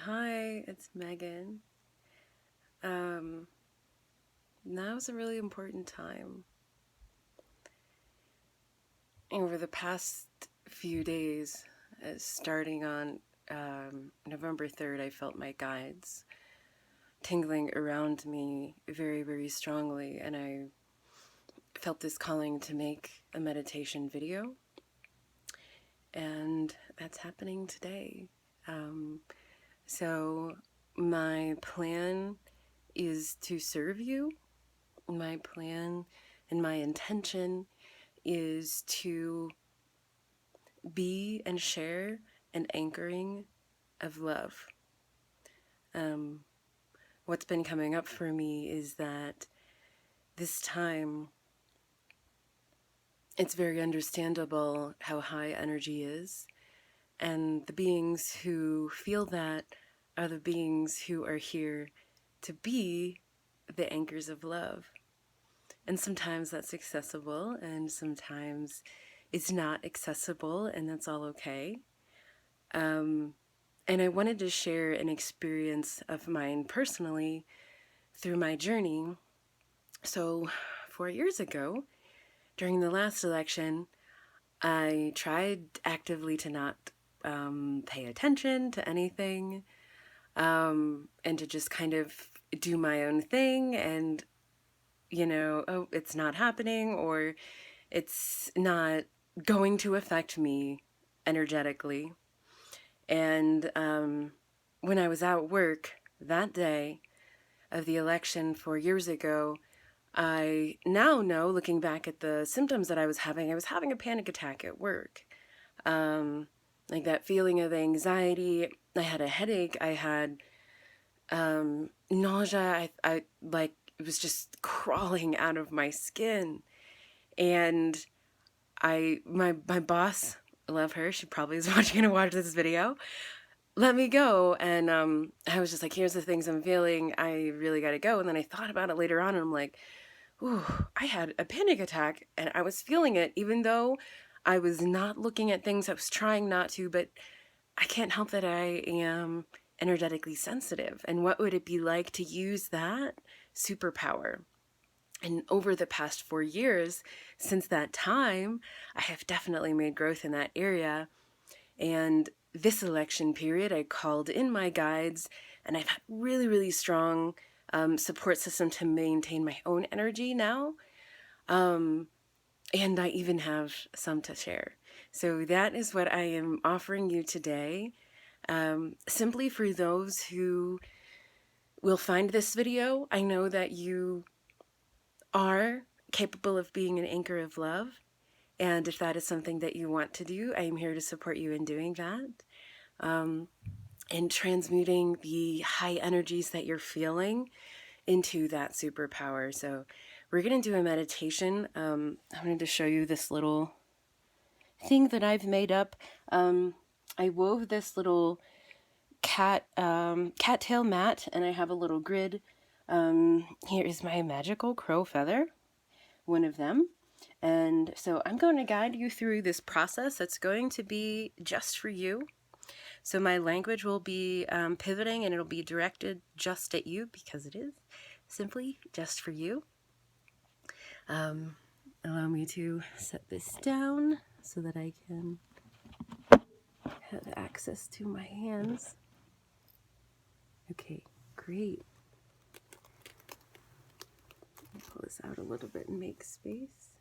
Hi, it's Megan. Um, Now's a really important time. Over the past few days, starting on November 3rd, I felt my guides tingling around me very, very strongly, and I felt this calling to make a meditation video, and that's happening today. Um, so, my plan is to serve you. My plan and my intention is to be and share an anchoring of love. Um, what's been coming up for me is that this time it's very understandable how high energy is, and the beings who feel that are the beings who are here to be the anchors of love. And sometimes that's accessible, and sometimes it's not accessible, and that's all okay. And I wanted to share an experience of mine personally through my journey. So, 4 years ago, during the last election, I tried actively to not pay attention to anything, and to just kind of do my own thing and, oh, it's not happening, or it's not going to affect me energetically. And when I was at work that day of the election 4 years ago, I now know, looking back at the symptoms that I was having a panic attack at work. Like that feeling of anxiety. I had a headache. I had nausea. I like, it was just crawling out of my skin. And my boss, I love her. She probably is going to watch this video. Let me go. And I was just like, here's the things I'm feeling. I really got to go. And then I thought about it later on, and I'm like, ooh, I had a panic attack, and I was feeling it, even though I was not looking at things. I was trying not to, but I can't help that I am energetically sensitive. And what would it be like to use that superpower? And over the past 4 years, since that time, I have definitely made growth in that area. And this election period, I called in my guides, and I've had really, really strong support system to maintain my own energy now. And I even have some to share. So that is what I am offering you today. Simply for those who will find this video, I know that you are capable of being an anchor of love. And if that is something that you want to do, I am here to support you in doing that. And transmuting the high energies that you're feeling into that superpower. So we're going to do a meditation. I wanted to show you this little thing that I've made up. I wove this little cattail mat, and I have a little grid. Here is my magical crow feather, one of them. And so I'm going to guide you through this process that's going to be just for you. So my language will be pivoting, and it'll be directed just at you because it is simply just for you. Allow me to set this down so that I can have access to my hands. Okay, great. Pull this out a little bit and make space.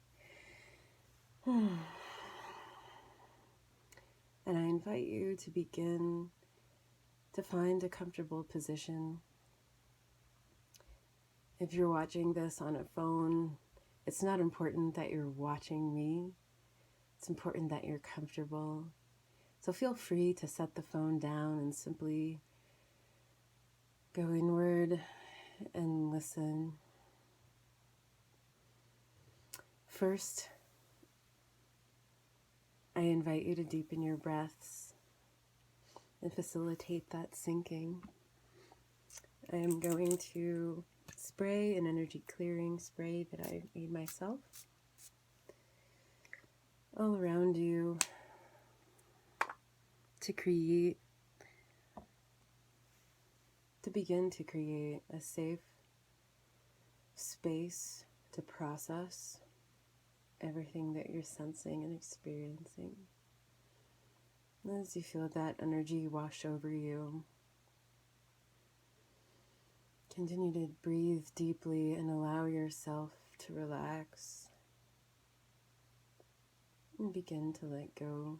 And I invite you to begin to find a comfortable position. If you're watching this on a phone, it's not important that you're watching me. It's important that you're comfortable. So feel free to set the phone down and simply go inward and listen. First, I invite you to deepen your breaths and facilitate that sinking. I am going to spray an energy clearing spray that I made myself all around you to create to begin to create a safe space to process everything that you're sensing and experiencing. As you feel that energy wash over you, continue to breathe deeply and allow yourself to relax and begin to let go.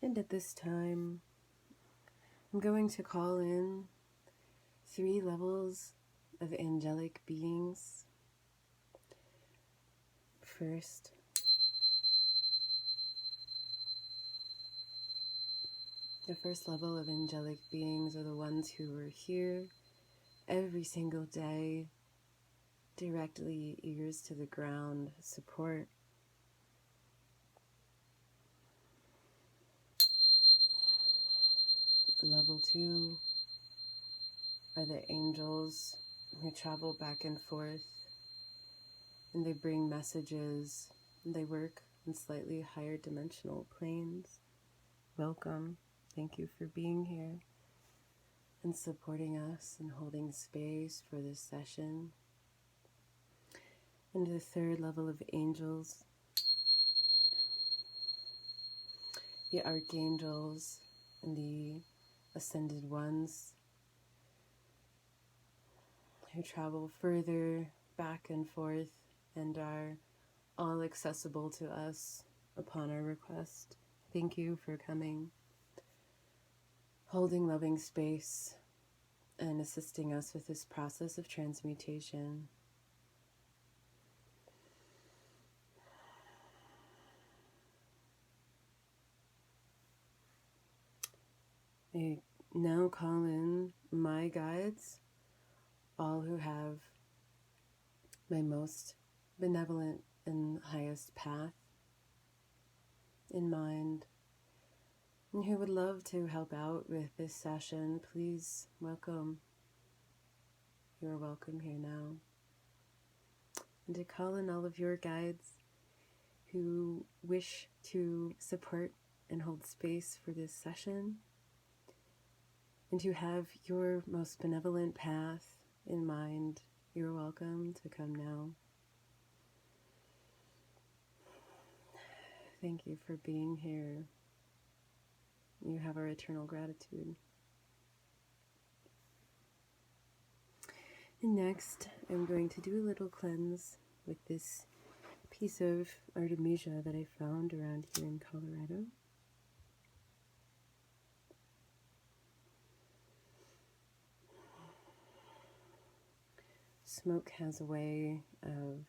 And at this time, I'm going to call in 3 levels of angelic beings. First, the first level of angelic beings are the ones who are here every single day, directly ears to the ground, support. Level 2 are the angels who travel back and forth, and they bring messages, and they work in slightly higher dimensional planes. Welcome. Thank you for being here and supporting us and holding space for this session. And the third level of angels, the archangels and the ascended ones who travel further back and forth and are all accessible to us upon our request. Thank you for coming, holding loving space, and assisting us with this process of transmutation. I now call in my guides, all who have my most benevolent and highest path in mind, and who would love to help out with this session. Please welcome. You are welcome here now. And to call in all of your guides who wish to support and hold space for this session, and who have your most benevolent path in mind. You're welcome to come now. Thank you for being here. You have our eternal gratitude. And next, I'm going to do a little cleanse with this piece of Artemisia that I found around here in Colorado. Smoke has a way of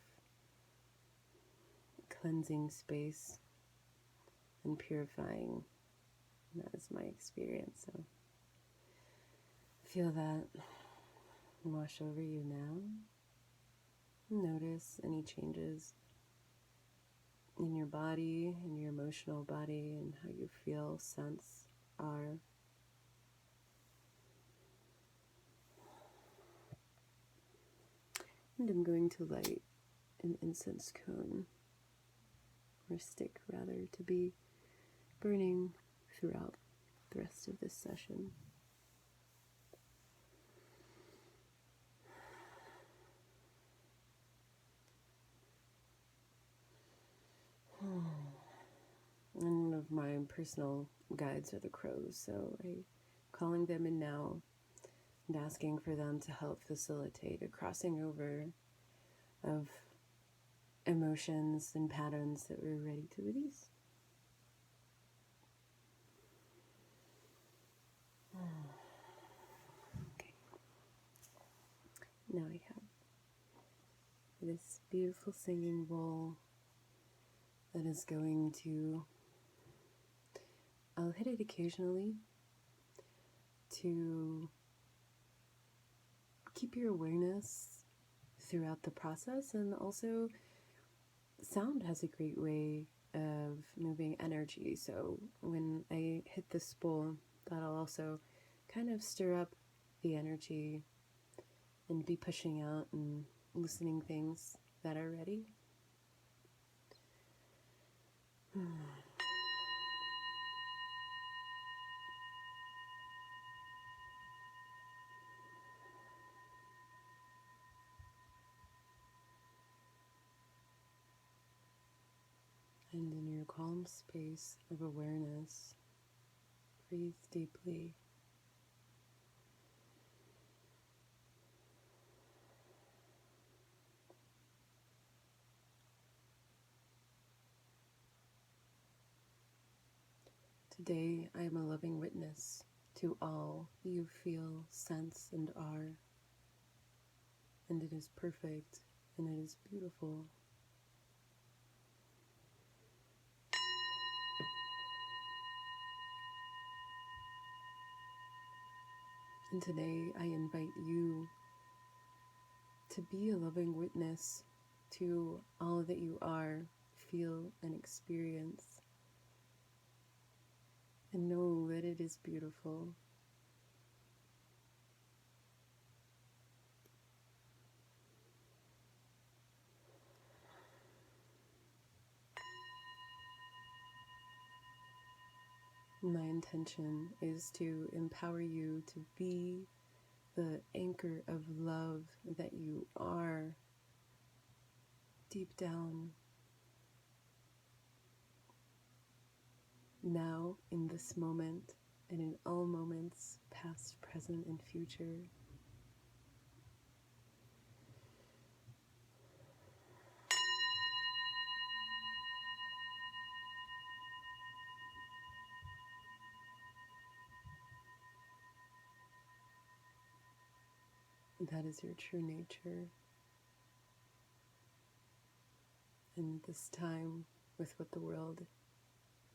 cleansing space and purifying. And that is my experience. So feel that wash over you now. Notice any changes in your body, in your emotional body, and how you feel, sense, are. And I'm going to light an incense cone, or stick rather, to be burning throughout the rest of this session. And one of my personal guides are the crows, so I'm calling them in now and asking for them to help facilitate a crossing over of emotions and patterns that we're ready to release. Okay. Now I have this beautiful singing bowl that is going to, I'll hit it occasionally to keep your awareness throughout the process, and also sound has a great way of moving energy. So when I hit this bowl, that'll also kind of stir up the energy and be pushing out and loosening things that are ready. And in your calm space of awareness, breathe deeply. Today, I am a loving witness to all you feel, sense, and are, and it is perfect, and it is beautiful. And today, I invite you to be a loving witness to all that you are, feel, and experience, and know that it is beautiful. My intention is to empower you to be the anchor of love that you are deep down, now, in this moment, and in all moments, past, present, and future. That is your true nature. And this time, with what the world,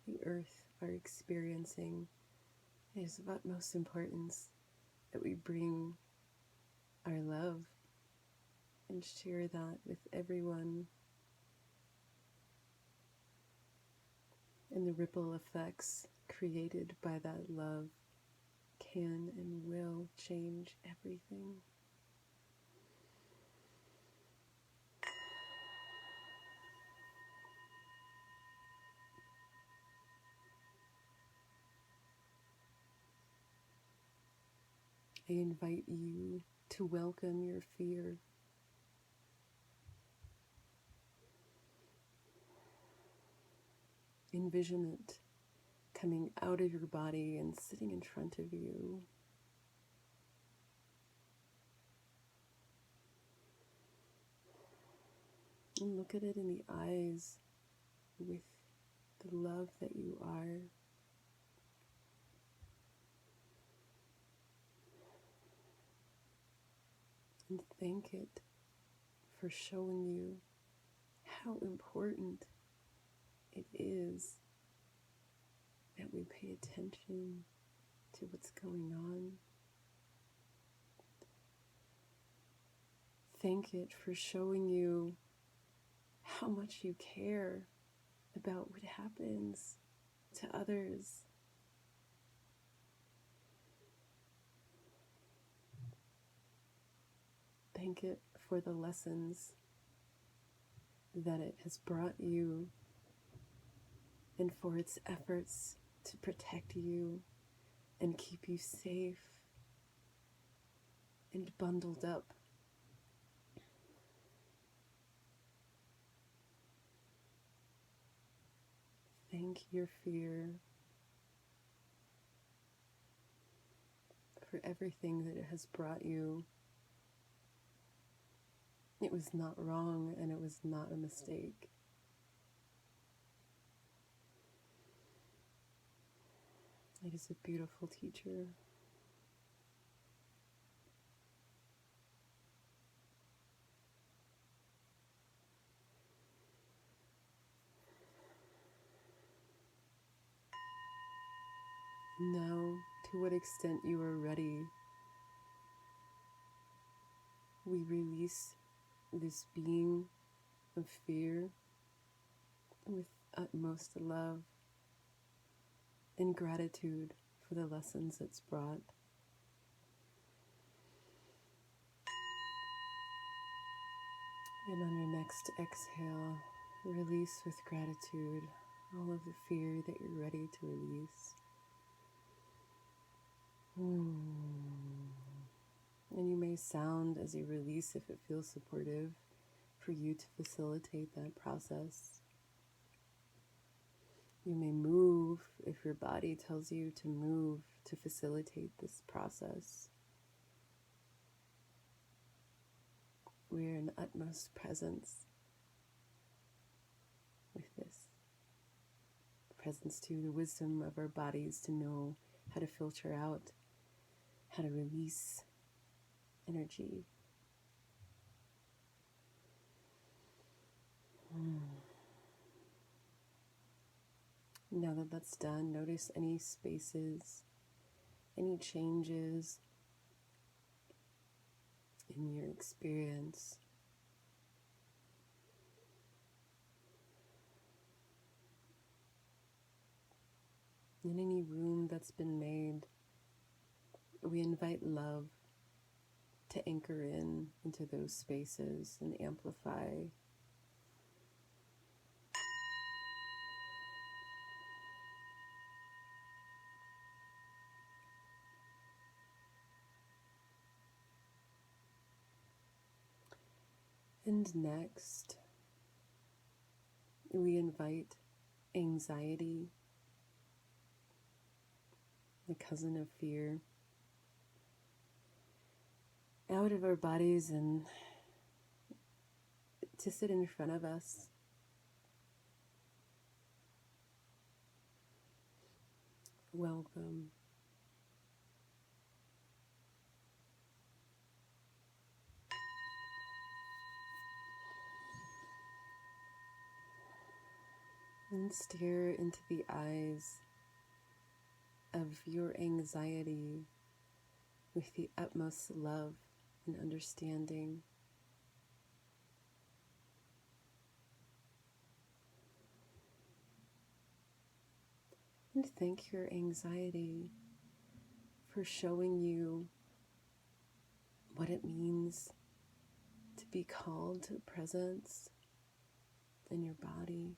the earth, are experiencing, it is of utmost importance that we bring our love and share that with everyone. And the ripple effects created by that love can and will change everything. I invite you to welcome your fear. Envision it coming out of your body and sitting in front of you. And look at it in the eyes with the love that you are. And thank it for showing you how important it is that we pay attention to what's going on. Thank it for showing you how much you care about what happens to others. Thank it for the lessons that it has brought you and for its efforts to protect you and keep you safe and bundled up. Thank your fear for everything that it has brought you. It was not wrong and it was not a mistake. It is a beautiful teacher. Now, to what extent you are ready, we release this being of fear with utmost love and gratitude for the lessons it's brought. And on your next exhale, release with gratitude all of the fear that you're ready to release. And you may sound as you release if it feels supportive for you to facilitate that process. You may move if your body tells you to move to facilitate this process. We are in utmost presence with this. Presence to the wisdom of our bodies to know how to filter out, how to release energy. Now that that's done, notice any spaces, any changes in your experience. In any room that's been made, we invite love to anchor into those spaces and amplify. And next, we invite anxiety, the cousin of fear, out of our bodies and to sit in front of us. Welcome. And stare into the eyes of your anxiety with the utmost love and understanding. And thank your anxiety for showing you what it means to be called to presence in your body,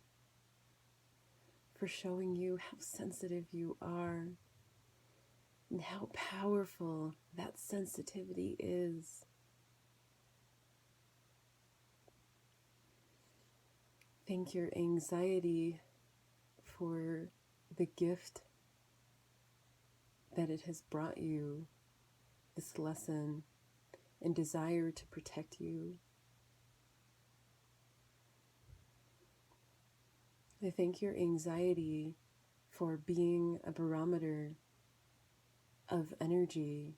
for showing you how sensitive you are and how powerful that sensitivity is. Thank your anxiety for the gift that it has brought you, this lesson and desire to protect you. I thank your anxiety for being a barometer of energy.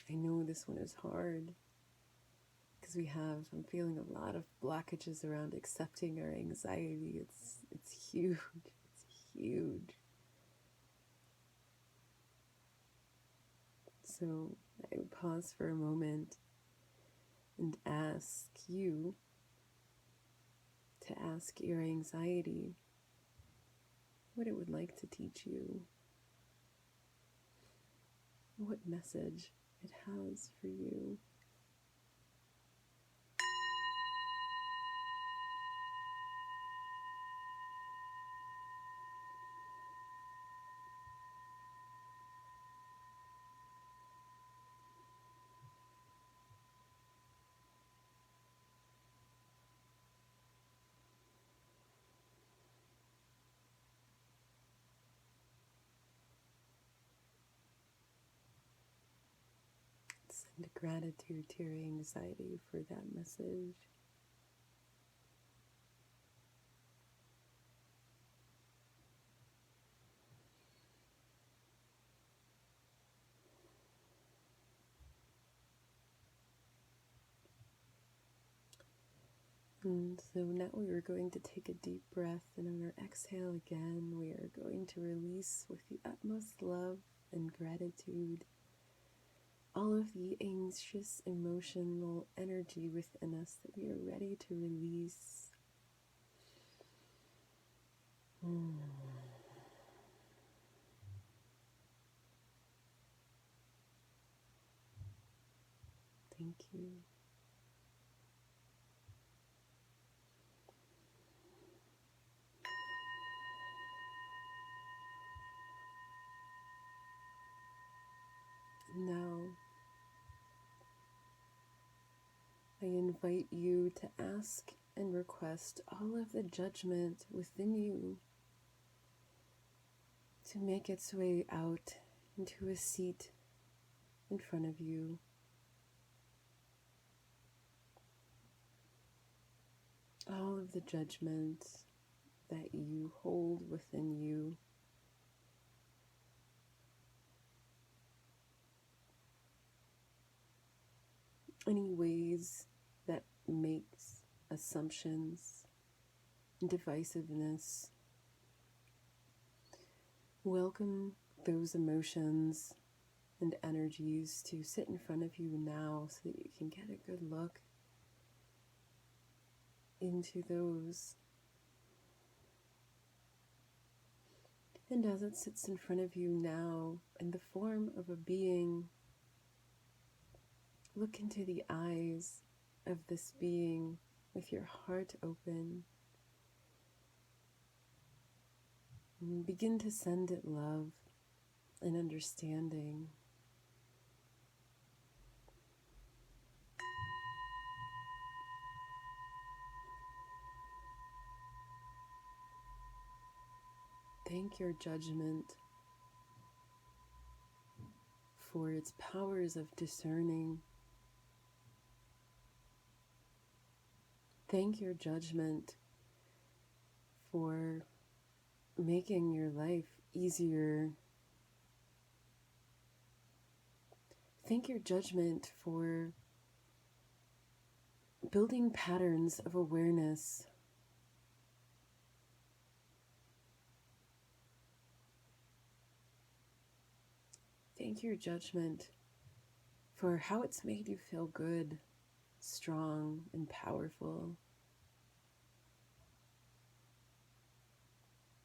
I know this one is hard because I'm feeling a lot of blockages around accepting our anxiety. It's huge. It's huge. So I would pause for a moment and ask you to ask your anxiety what it would like to teach you, what message it has for you. Send gratitude to your anxiety for that message. And so now we are going to take a deep breath, and on our exhale again, we are going to release with the utmost love and gratitude all of the anxious emotional energy within us that we are ready to release. Thank you. Now, I invite you to ask and request all of the judgment within you to make its way out into a seat in front of you. All of the judgment that you hold within you. Any ways that makes assumptions, divisiveness. Welcome those emotions and energies to sit in front of you now so that you can get a good look into those. And as it sits in front of you now in the form of a being, look into the eyes of this being with your heart open. And begin to send it love and understanding. Thank your judgment for its powers of discerning. Thank your judgment for making your life easier. Thank your judgment for building patterns of awareness. Thank your judgment for how it's made you feel good, strong, and powerful.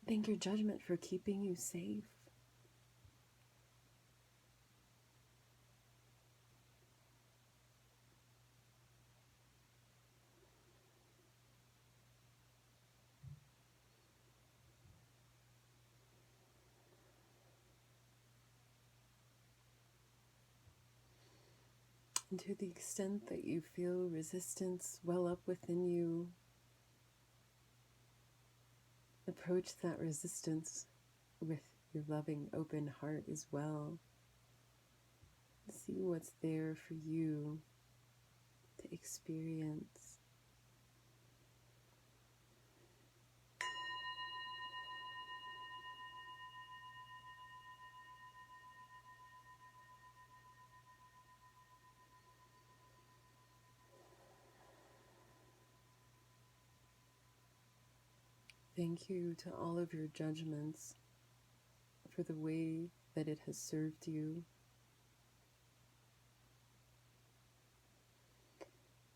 Thank your judgment for keeping you safe. And to the extent that you feel resistance well up within you, approach that resistance with your loving, open heart as well. See what's there for you to experience. Thank you to all of your judgments for the way that it has served you.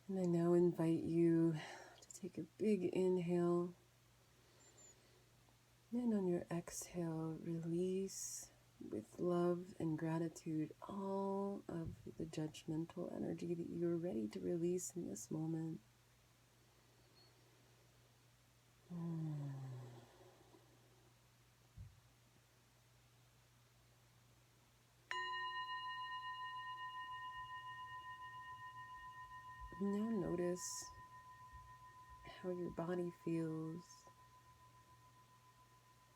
And I now invite you to take a big inhale, and on your exhale, release with love and gratitude all of the judgmental energy that you are ready to release in this moment. Now notice how your body feels.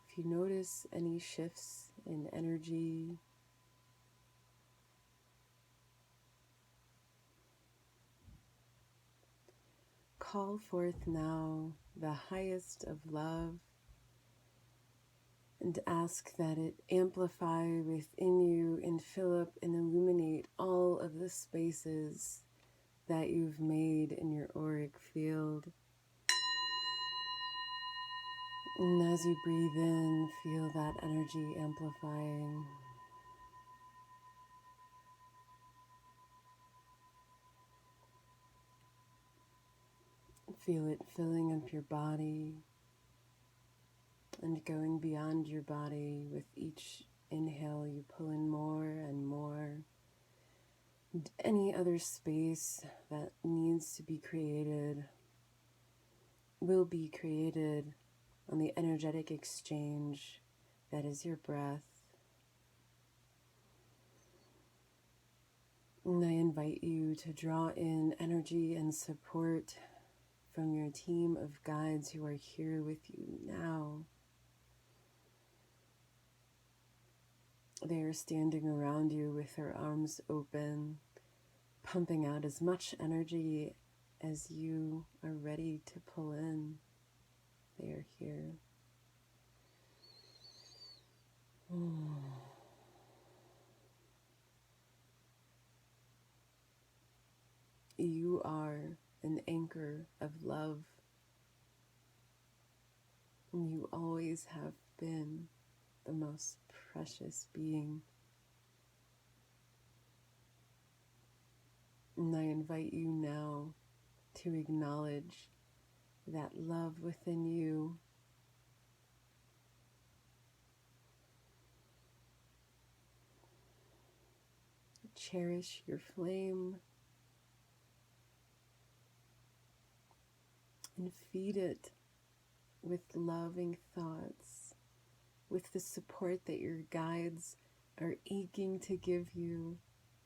If you notice any shifts in energy, call forth now the highest of love and ask that it amplify within you and fill up and illuminate all of the spaces that you've made in your auric field. And as you breathe in, feel that energy amplifying. Feel it filling up your body and going beyond your body with each inhale. You pull in more and more And any other space that needs to be created will be created on the energetic exchange that is your breath. And I invite you to draw in energy and support from your team of guides who are here with you now. They are standing around you with their arms open, pumping out as much energy as you are ready to pull in. They are here. You are an anchor of love, and you always have been the most precious being. And I invite you now to acknowledge that love within you. Cherish your flame and feed it with loving thoughts, with the support that your guides are aching to give you,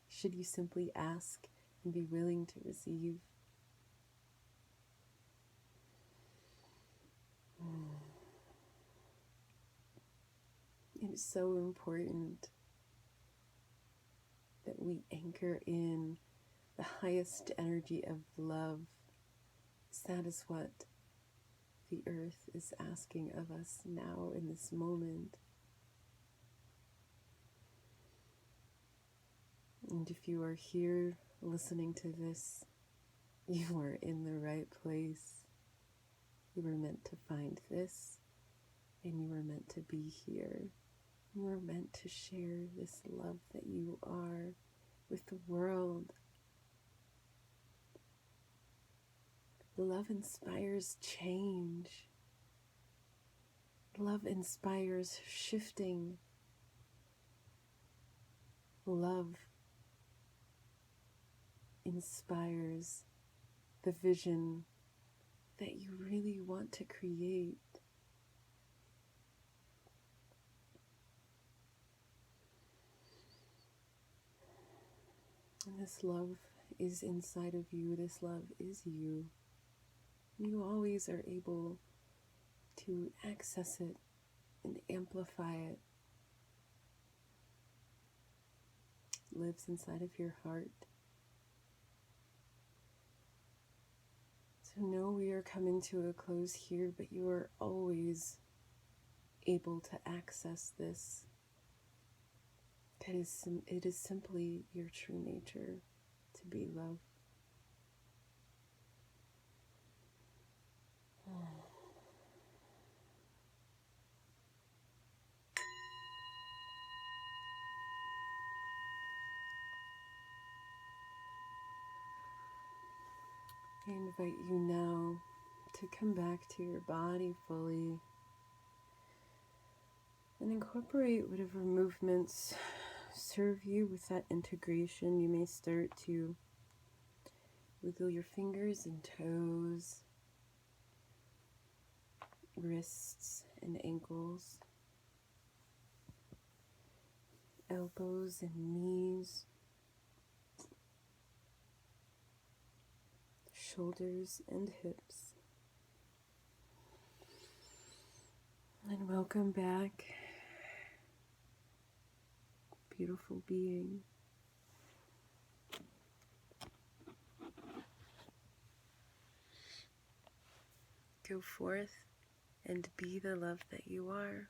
should you simply ask and be willing to receive. It is so important that we anchor in the highest energy of love. That is what the earth is asking of us now in this moment. And if you are here listening to this, you are in the right place. You were meant to find this, and you were meant to be here. You were meant to share this love that you are with the world. Love inspires change. Love inspires shifting. Love inspires the vision that you really want to create. And this love is inside of you. This love is you. You always are able to access it and amplify it. It lives inside of your heart. So know we are coming to a close here, but you are always able to access this. It is simply your true nature to be love. I invite you now to come back to your body fully and incorporate whatever movements serve you with that integration. You may start to wiggle your fingers and toes, wrists and ankles, elbows and knees, shoulders and hips. And welcome back, beautiful being. Go forth and be the love that you are.